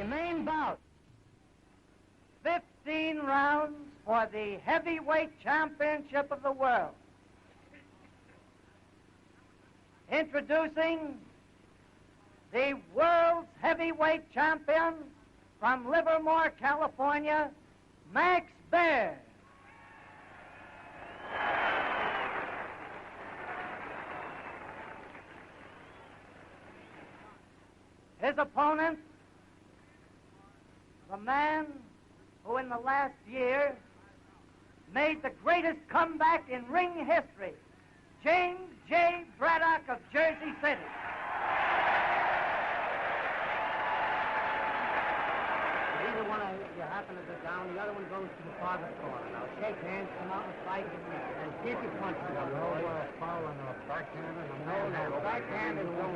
The main bout. 15 rounds for the heavyweight championship of the world. Introducing the world's heavyweight champion from Livermore, California, Max Baer. His opponent, the man who in the last year made the greatest comeback in ring history, James J. Braddock of Jersey City. Either one of you happen to go down, the other one goes to the farthest corner. Now shake hands, come out and fight, and see if you punch each other. No foul on the backhand and No, backhand is no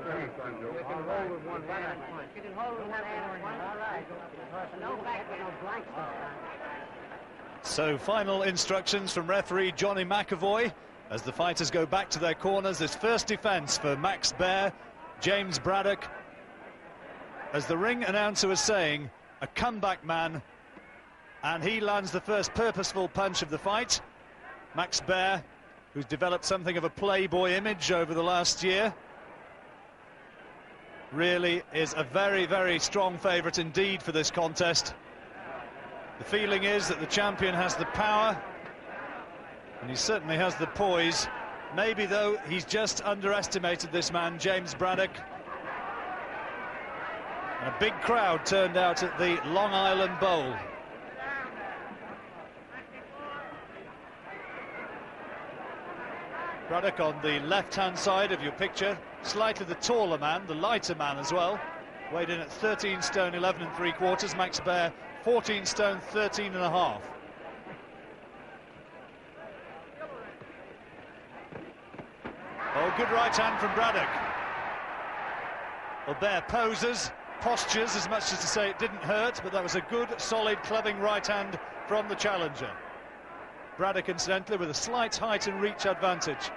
good. You can hold with one hand and punch. You can hold with one hand and punch. All right. No back with no blanks this time. So final instructions from referee Johnny McAvoy as the fighters go back to their corners. This first defense for Max Baer, James Braddock. As the ring announcer was saying, a comeback man, and he lands the first purposeful punch of the fight. Max Baer, who's developed something of a playboy image over the last year, really is a very, very strong favourite indeed for this contest. The feeling is that the champion has the power, and he certainly has the poise. Maybe, though, he's just underestimated this man, James Braddock. And a big crowd turned out at the Long Island Bowl. Braddock on the left-hand side of your picture, slightly the taller man, the lighter man as well. Weighed in at 13 stone 11 3/4. Max Baer 14 stone 13 1/2. Oh, good right hand from Braddock. Well, Baer poses, postures as much as to say it didn't hurt, but that was a good, solid, clubbing right hand from the challenger. Braddock, incidentally, with a slight height and reach advantage.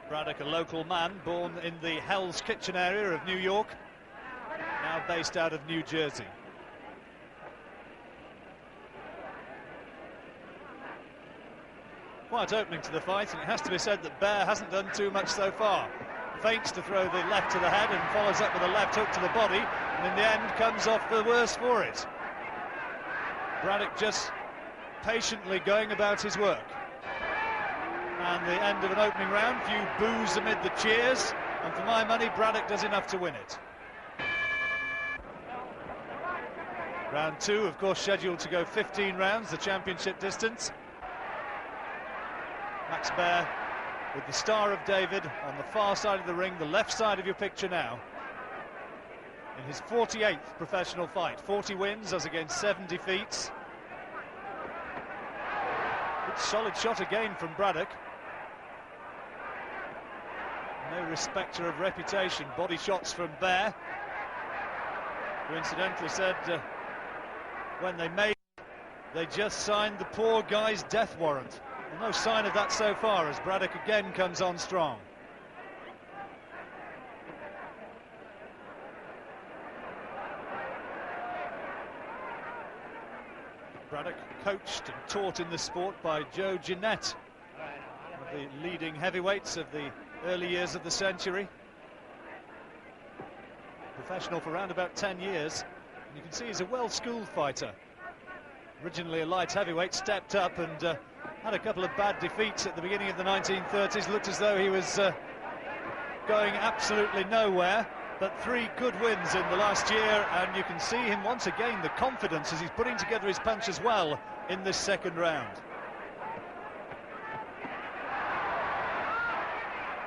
Braddock, a local man, born in the Hell's Kitchen area of New York, now based out of New Jersey. Quite opening to the fight, and it has to be said that Baer hasn't done too much so far. Feints to throw the left to the head and follows up with a left hook to the body, and in the end comes off the worse for it. Braddock just patiently going about his work. And the end of an opening round, few boos amid the cheers, and for my money, Braddock does enough to win it. Round two, of course, scheduled to go 15 rounds, the championship distance. Max Baer with the Star of David on the far side of the ring, the left side of your picture now. In his 48th professional fight, 40 wins as against 7 defeats. Good solid shot again from Braddock. No respecter of reputation. Body shots from Baer, who incidentally said when they made it, they just signed the poor guy's death warrant. Well, no sign of that so far as Braddock again comes on strong. Braddock coached and taught in this sport by Joe Jeanette, one of the leading heavyweights of the early years of the century. Professional for around about 10 years. And you can see he's a well-schooled fighter. Originally a light heavyweight, stepped up and had a couple of bad defeats at the beginning of the 1930s. Looked as though he was going absolutely nowhere, but 3 good wins in the last year, and you can see him once again, the confidence as he's putting together his punches well in this second round.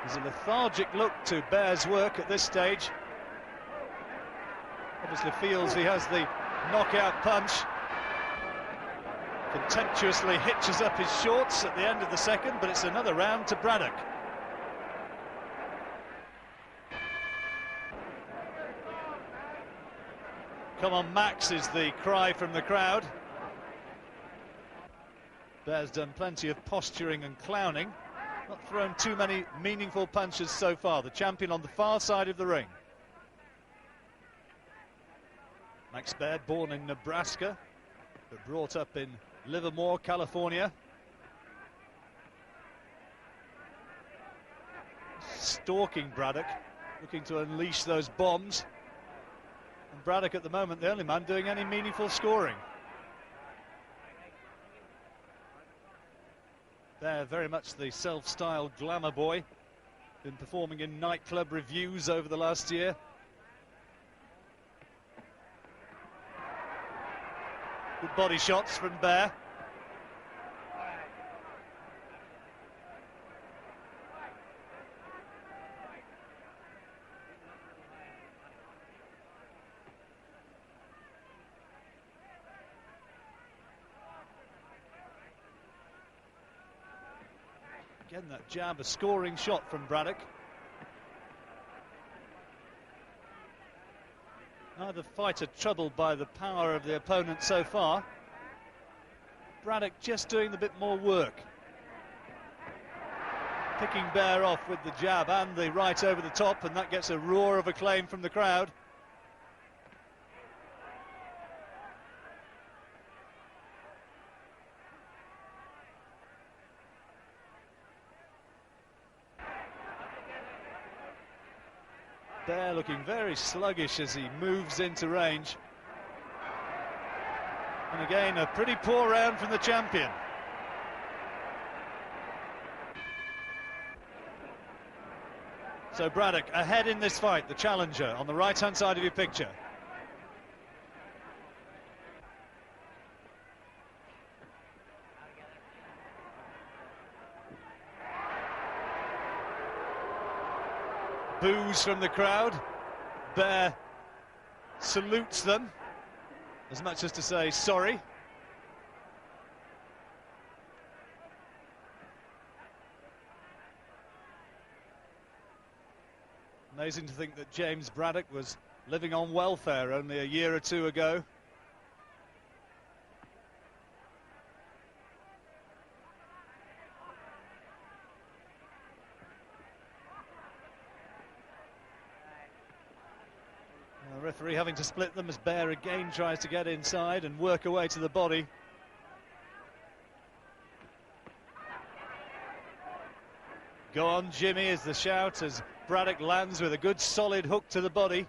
There's a lethargic look to Baer's work at this stage. Obviously feels he has the knockout punch. Contemptuously hitches up his shorts at the end of the second, but it's another round to Braddock. Come on, Max, is the cry from the crowd. Baer's done plenty of posturing and clowning, not thrown too many meaningful punches so far. The champion on the far side of the ring. Max Baer, born in Nebraska, but brought up in Livermore, California. Stalking Braddock, looking to unleash those bombs. And Braddock at the moment, the only man doing any meaningful scoring. Baer, very much the self-styled glamour boy. Been performing in nightclub reviews over the last year. Good body shots from Baer. Again, that jab, a scoring shot from Braddock. Neither fighter troubled by the power of the opponent so far. Braddock just doing a bit more work. Picking Baer off with the jab and the right over the top, and that gets a roar of acclaim from the crowd. Baer looking very sluggish as he moves into range. And again, a pretty poor round from the champion. So Braddock ahead in this fight, the challenger, on the right-hand side of your picture. Boos from the crowd. Baer salutes them, as much as to say sorry. Amazing to think that James Braddock was living on welfare only a year or two ago. The referee having to split them as Baer again tries to get inside and work away to the body. Go on, Jimmy, is the shout as Braddock lands with a good solid hook to the body.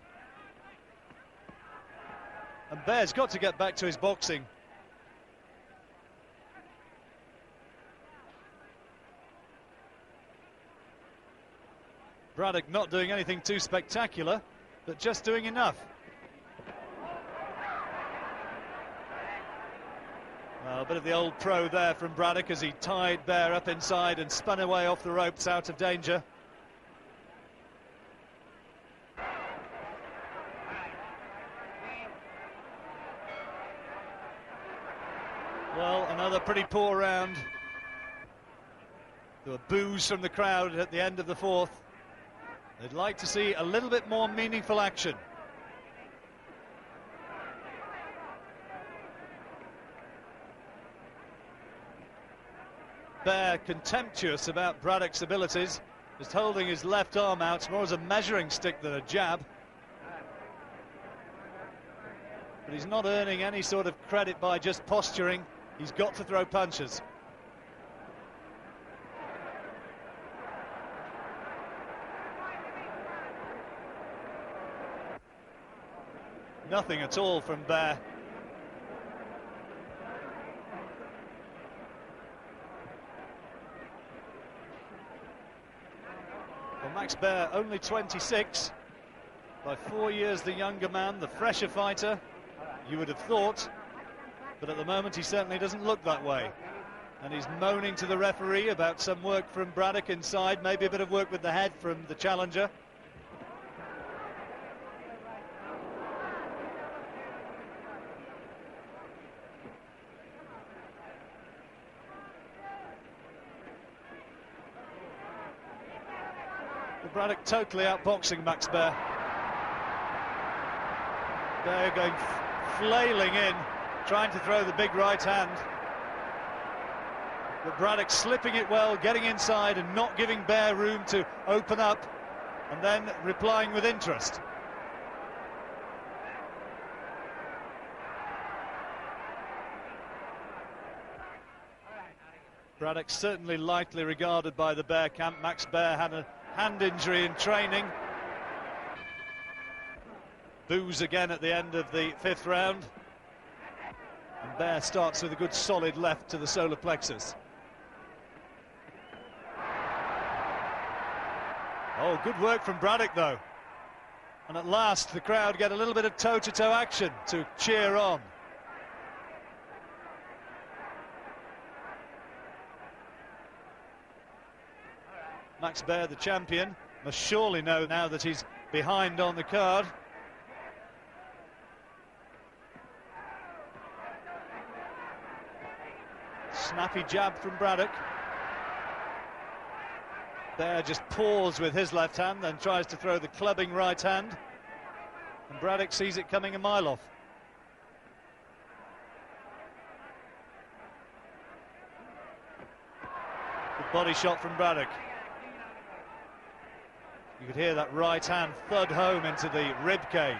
And Baer's got to get back to his boxing. Braddock not doing anything too spectacular, but just doing enough. Well, a bit of the old pro there from Braddock as he tied Baer up inside and spun away off the ropes out of danger. Well, another pretty poor round. There were boos from the crowd at the end of the fourth. They'd like to see a little bit more meaningful action. Baer contemptuous about Braddock's abilities, just holding his left arm out more as a measuring stick than a jab. But he's not earning any sort of credit by just posturing. He's got to throw punches. Nothing at all from Baer. Well, Max Baer, only 26, by 4 years the younger man, the fresher fighter, you would have thought, but at the moment he certainly doesn't look that way. And he's moaning to the referee about some work from Braddock inside, maybe a bit of work with the head from the challenger. Braddock totally outboxing Max Baer. Baer going flailing in, trying to throw the big right hand. But Braddock slipping it well, getting inside and not giving Baer room to open up, and then replying with interest. Braddock certainly lightly regarded by the Baer camp. Max Baer had a hand injury in training. Boos again at the end of the 5th round. And Baer starts with a good solid left to the solar plexus. Oh, good work from Braddock though. And at last the crowd get a little bit of toe-to-toe action to cheer on. Max Baer, the champion, must surely know now that he's behind on the card. Snappy jab from Braddock. Baer just paws with his left hand, then tries to throw the clubbing right hand. And Braddock sees it coming a mile off. Good body shot from Braddock. You could hear that right hand thud home into the rib cage.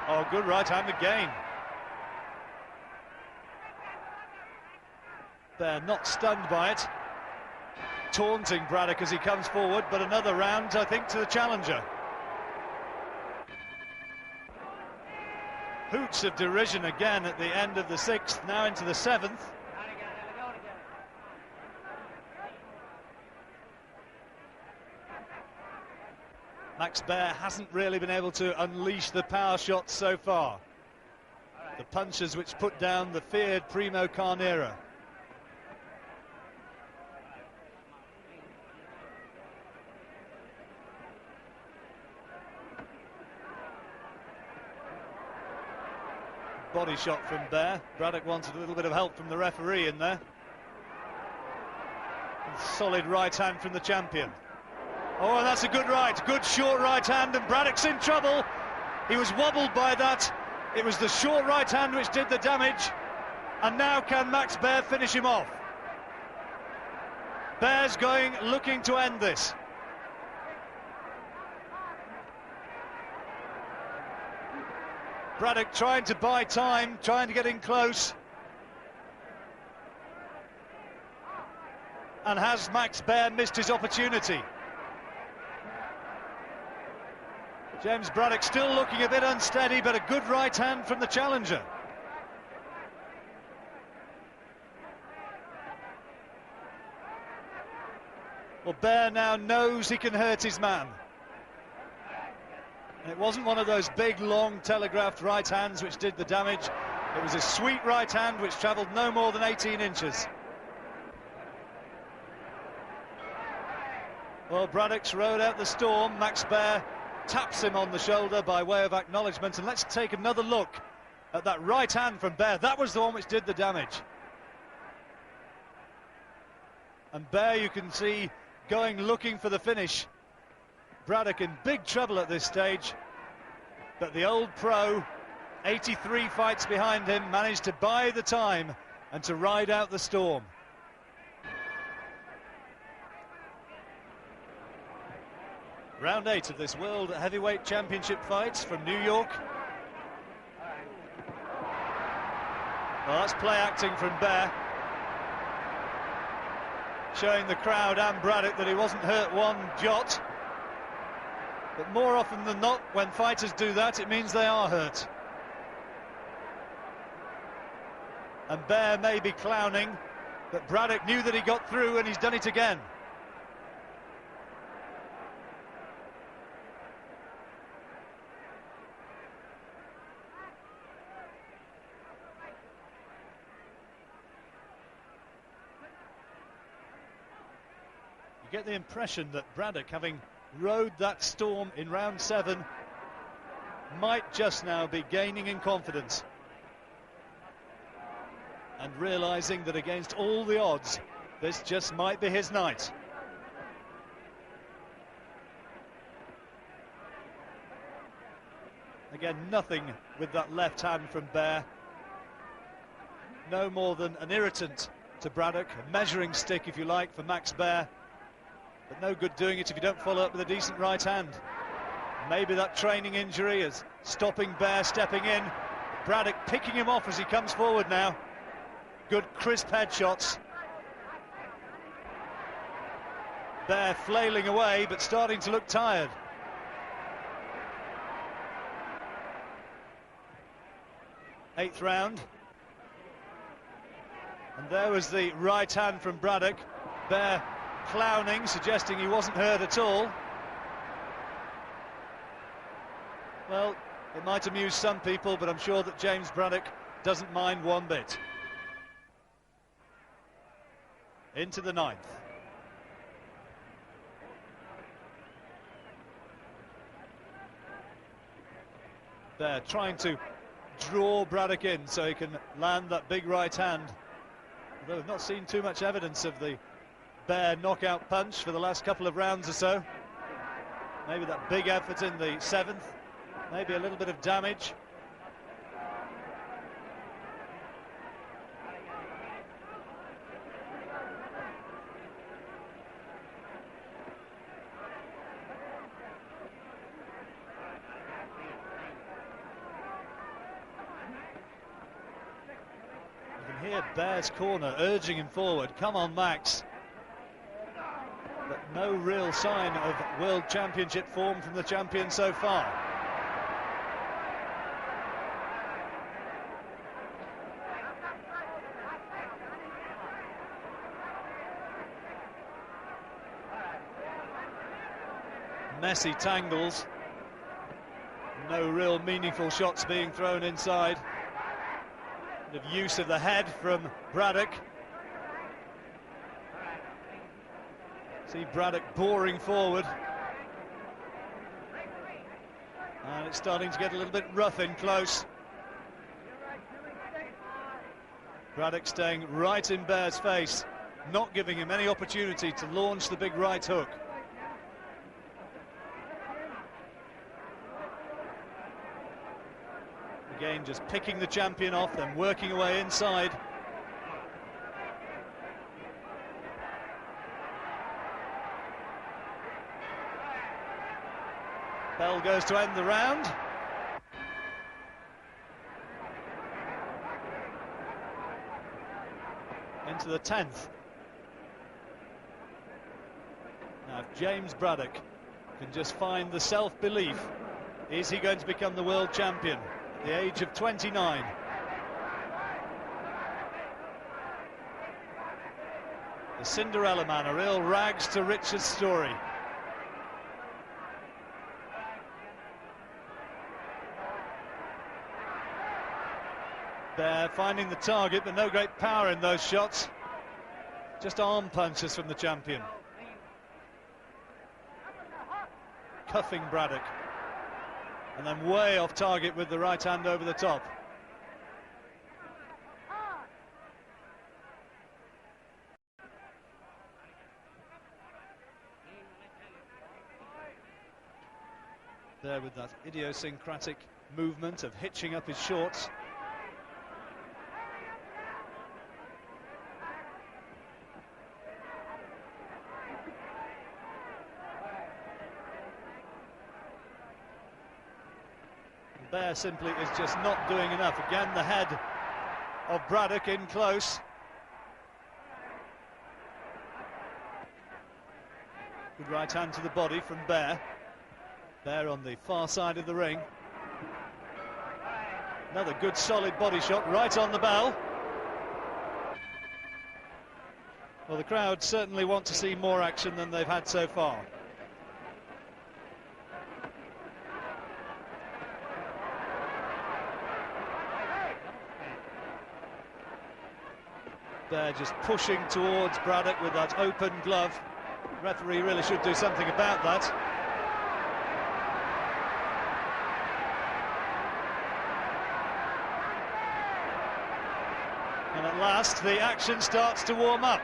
Oh, good right hand again. Baer not stunned by it. Taunting Braddock as he comes forward, but another round, I think, to the challenger. Hoots of derision again at the end of the 6th, now into the 7th. Max Baer hasn't really been able to unleash the power shots so far. The punches which put down the feared Primo Carnera. Body shot from Baer. Braddock wanted a little bit of help from the referee in there. And solid right hand from the champion. Oh, and that's a good right. Good short right hand, and Braddock's in trouble. He was wobbled by that. It was the short right hand which did the damage. And now can Max Baer finish him off? Baer's looking to end this. Braddock trying to buy time, trying to get in close. And has Max Baer missed his opportunity? James Braddock still looking a bit unsteady, but a good right hand from the challenger. Well, Baer now knows he can hurt his man. And it wasn't one of those big, long, telegraphed right hands which did the damage. It was a sweet right hand which travelled no more than 18 inches. Well, Braddock's rode out the storm. Max Baer taps him on the shoulder by way of acknowledgement. And let's take another look at that right hand from Baer. That was the one which did the damage. And Baer, you can see, looking for the finish. Braddock in big trouble at this stage, but the old pro, 83 fights behind him, managed to buy the time and to ride out the storm. Round 8 of this World Heavyweight Championship fights from New York. Well, that's play acting from Baer, showing the crowd and Braddock that he wasn't hurt one jot. But more often than not, when fighters do that, it means they are hurt. And Baer may be clowning, but Braddock knew that he got through, and he's done it again. You get the impression that Braddock, having rode that storm in round 7, might just now be gaining in confidence and realizing that against all the odds, this just might be his night. Again, nothing with that left hand from Baer. No more than an irritant to Braddock, a measuring stick, if you like, for Max Baer. But no good doing it if you don't follow up with a decent right hand. Maybe that training injury is stopping Baer stepping in. Braddock picking him off as he comes forward now. Good crisp headshots. Baer flailing away, but starting to look tired. Eighth round. And there was the right hand from Braddock. Baer clowning, suggesting he wasn't hurt at all. Well, it might amuse some people, but I'm sure that James Braddock doesn't mind one bit. Into the ninth. Baer trying to draw Braddock in so he can land that big right hand. Although we've not seen too much evidence of the Baer knockout punch for the last couple of rounds or so. Maybe that big effort in the seventh, maybe a little bit of damage. Here, Baer's corner urging him forward. Come on, Max. But no real sign of World Championship form from the champion so far. Messy tangles. No real meaningful shots being thrown inside. Of use of the head from Braddock. See Braddock boring forward. And it's starting to get a little bit rough in close. Braddock staying right in Baer's face, not giving him any opportunity to launch the big right hook. Again, just picking the champion off, then working away inside. Bell goes to end the round. Into the 10th. Now, if James Braddock can just find the self-belief, is he going to become the world champion? The age of 29. The Cinderella Man, a real rags to riches story. Baer finding the target, but no great power in those shots. Just arm punches from the champion. Cuffing Braddock. And then way off target with the right hand over the top. There with that idiosyncratic movement of hitching up his shorts. Baer simply is just not doing enough. Again, the head of Braddock in close. Good right hand to the body from Baer. Baer on the far side of the ring. Another good solid body shot right on the bell. Well, the crowd certainly want to see more action than they've had so far. Baer just pushing towards Braddock with that open glove. The referee really should do something about that. And at last the action starts to warm up.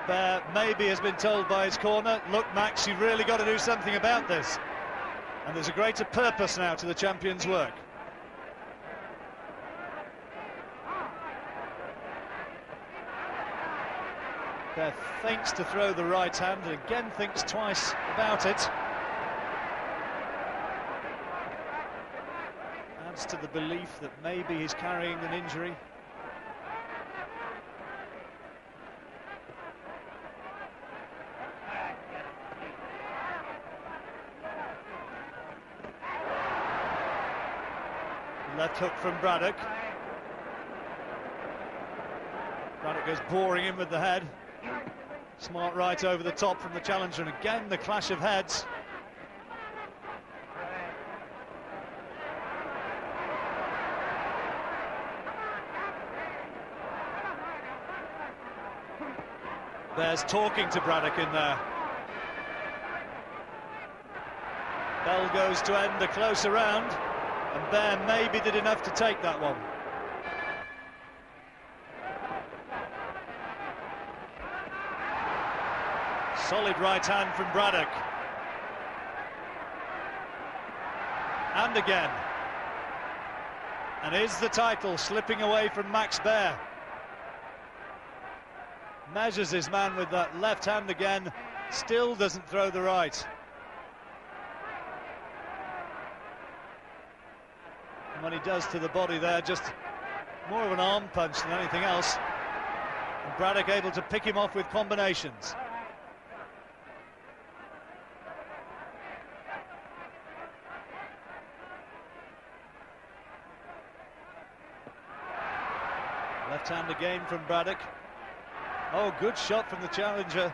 Baer maybe has been told by his corner, look Max, you've really got to do something about this. And there's a greater purpose now to the champion's work. Baer feints to throw the right hand and again thinks twice about it. Adds to the belief that maybe he's carrying an injury. Left hook from Braddock. Braddock goes boring in with the head. Smart right over the top from the challenger, and again the clash of heads. Baer's talking to Braddock in there. Bell goes to end a closer round, and Baer maybe did enough to take that one. Solid right hand from Braddock. And again. And is the title slipping away from Max Baer? Measures his man with that left hand again. Still doesn't throw the right. And when he does to the body there, just more of an arm punch than anything else. And Braddock able to pick him off with combinations. Left hand again from Braddock. Oh, good shot from the challenger.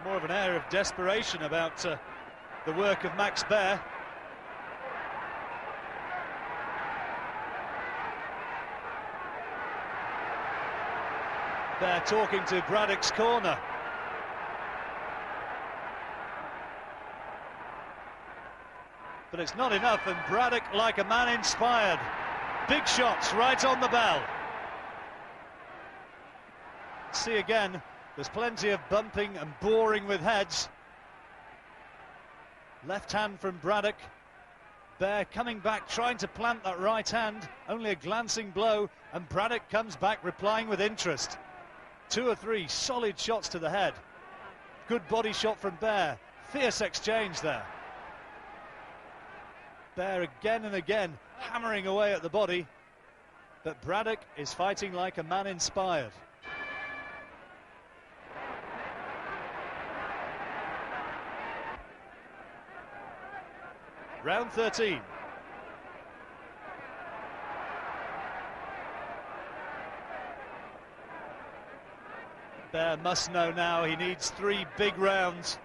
More of an air of desperation about the work of Max Baer. Baer talking to Braddock's corner. But it's not enough, and Braddock like a man inspired. Big shots right on the bell. See again, there's plenty of bumping and boring with heads. Left hand from Braddock. Baer coming back, trying to plant that right hand. Only a glancing blow, and Braddock comes back, replying with interest. 2 or 3 solid shots to the head. Good body shot from Baer. Fierce exchange there. Baer again and again hammering away at the body, but Braddock is fighting like a man inspired. Round 13. Baer must know now he needs 3 big rounds.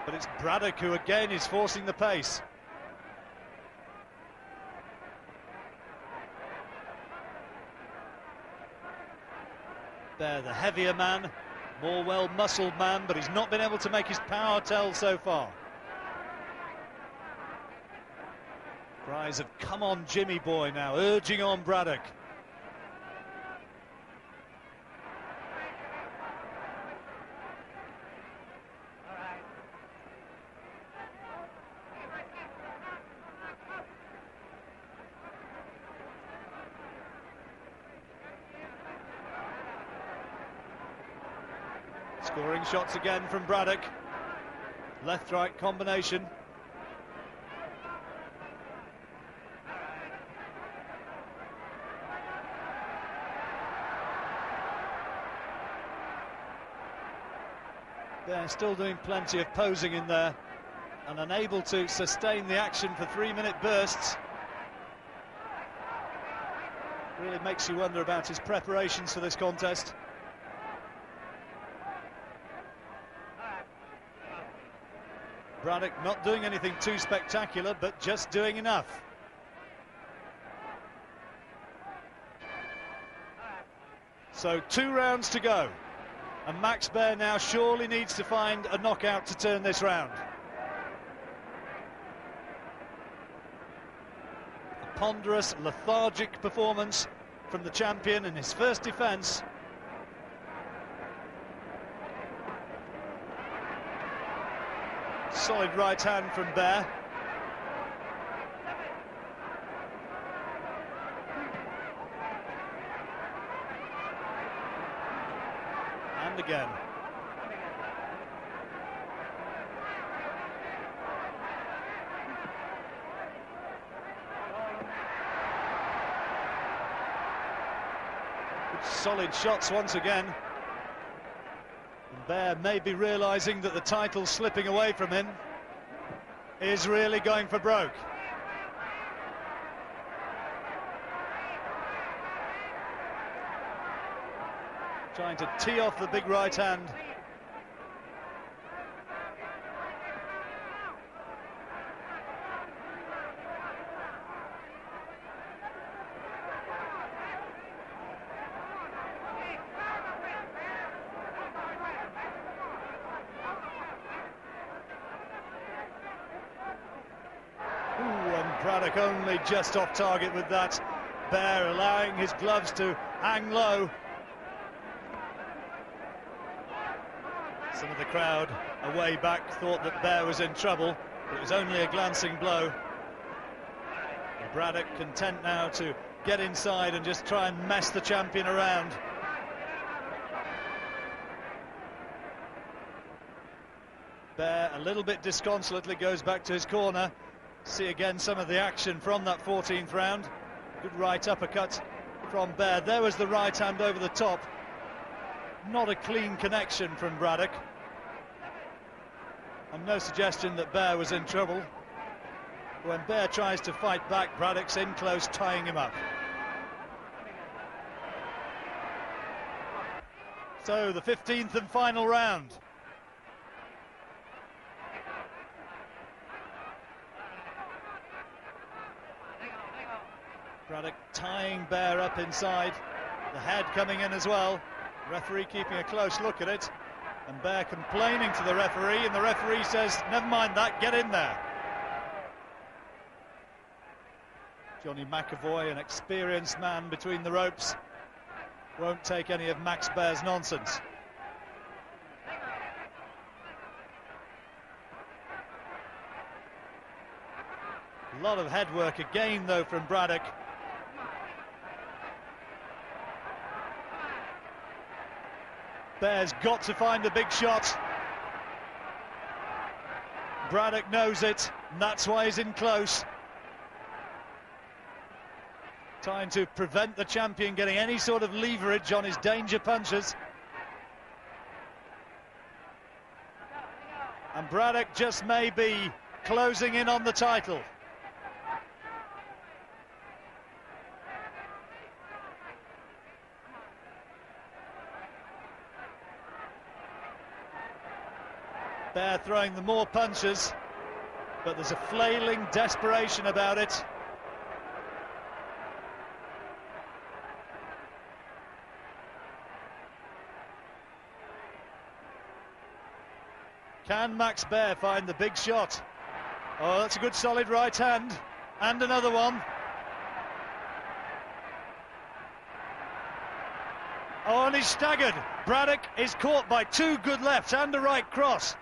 But it's Braddock who again is forcing the pace. Baer, the heavier man, more well-muscled man, but he's not been able to make his power tell so far. Cries of "come on Jimmy boy" now, urging on Braddock. Scoring shots again from Braddock. Left-right combination. They're still doing plenty of posing in there and unable to sustain the action for 3-minute bursts. Really makes you wonder about his preparations for this contest. Braddock not doing anything too spectacular, but just doing enough. So 2 rounds to go, and Max Baer now surely needs to find a knockout to turn this round. ponderous, lethargic performance from the champion in his first defence. Solid right hand from Baer. And again. Solid shots once again. And Baer may be realising that the title's slipping away from him. Is really going for broke. Trying to tee off the big right hand. Braddock only just off target with that. Baer allowing his gloves to hang low. Some of the crowd away back thought that Baer was in trouble, but it was only a glancing blow. And Braddock content now to get inside and just try and mess the champion around. Baer a little bit disconsolately goes back to his corner. See again some of the action from that 14th round. Good right uppercut from Baer. There was the right hand over the top. Not a clean connection from Braddock. And no suggestion that Baer was in trouble. When Baer tries to fight back, Braddock's in close, tying him up. So the 15th and final round. Braddock tying Baer up inside, the head coming in as well. Referee keeping a close look at it, and Baer complaining to the referee, and the referee says, never mind that, get in there. Johnny McAvoy, an experienced man between the ropes, won't take any of Max Baer's nonsense. A lot of head work again though from Braddock. Baer's got to find a big shot. Braddock knows it, and that's why he's in close. Trying to prevent the champion getting any sort of leverage on his danger punches. And Braddock just may be closing in on the title. Baer throwing the more punches, but there's a flailing desperation about it. Can Max Baer find the big shot? Oh, that's a good solid right hand, and another one. Oh, and he's staggered. Braddock is caught by two good lefts and a right cross.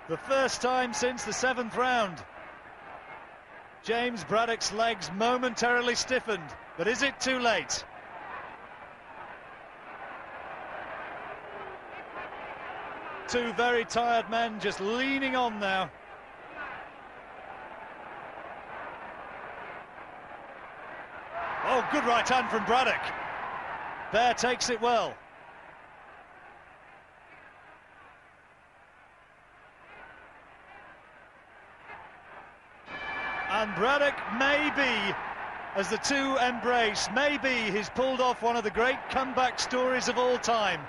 The first time since the 7th round. James Braddock's legs momentarily stiffened, but is it too late? Two very tired men just leaning on now. Oh, good right hand from Braddock. Baer takes it well. And Braddock, maybe, as the two embrace, maybe he's pulled off one of the great comeback stories of all time.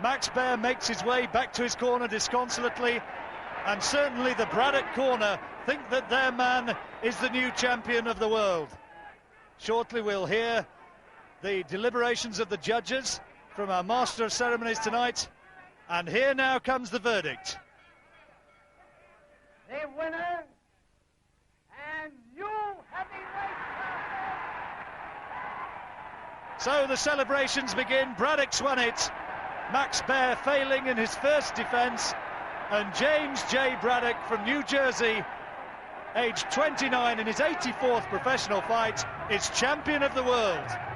Max Baer makes his way back to his corner disconsolately, and certainly the Braddock corner think that their man is the new champion of the world. Shortly we'll hear the deliberations of the judges from our Master of Ceremonies tonight, and here now comes the verdict. The winner and So the celebrations begin. Braddock's won it. Max Baer failing in his first defence. And James J. Braddock from New Jersey, aged 29 in his 84th professional fight, is champion of the world.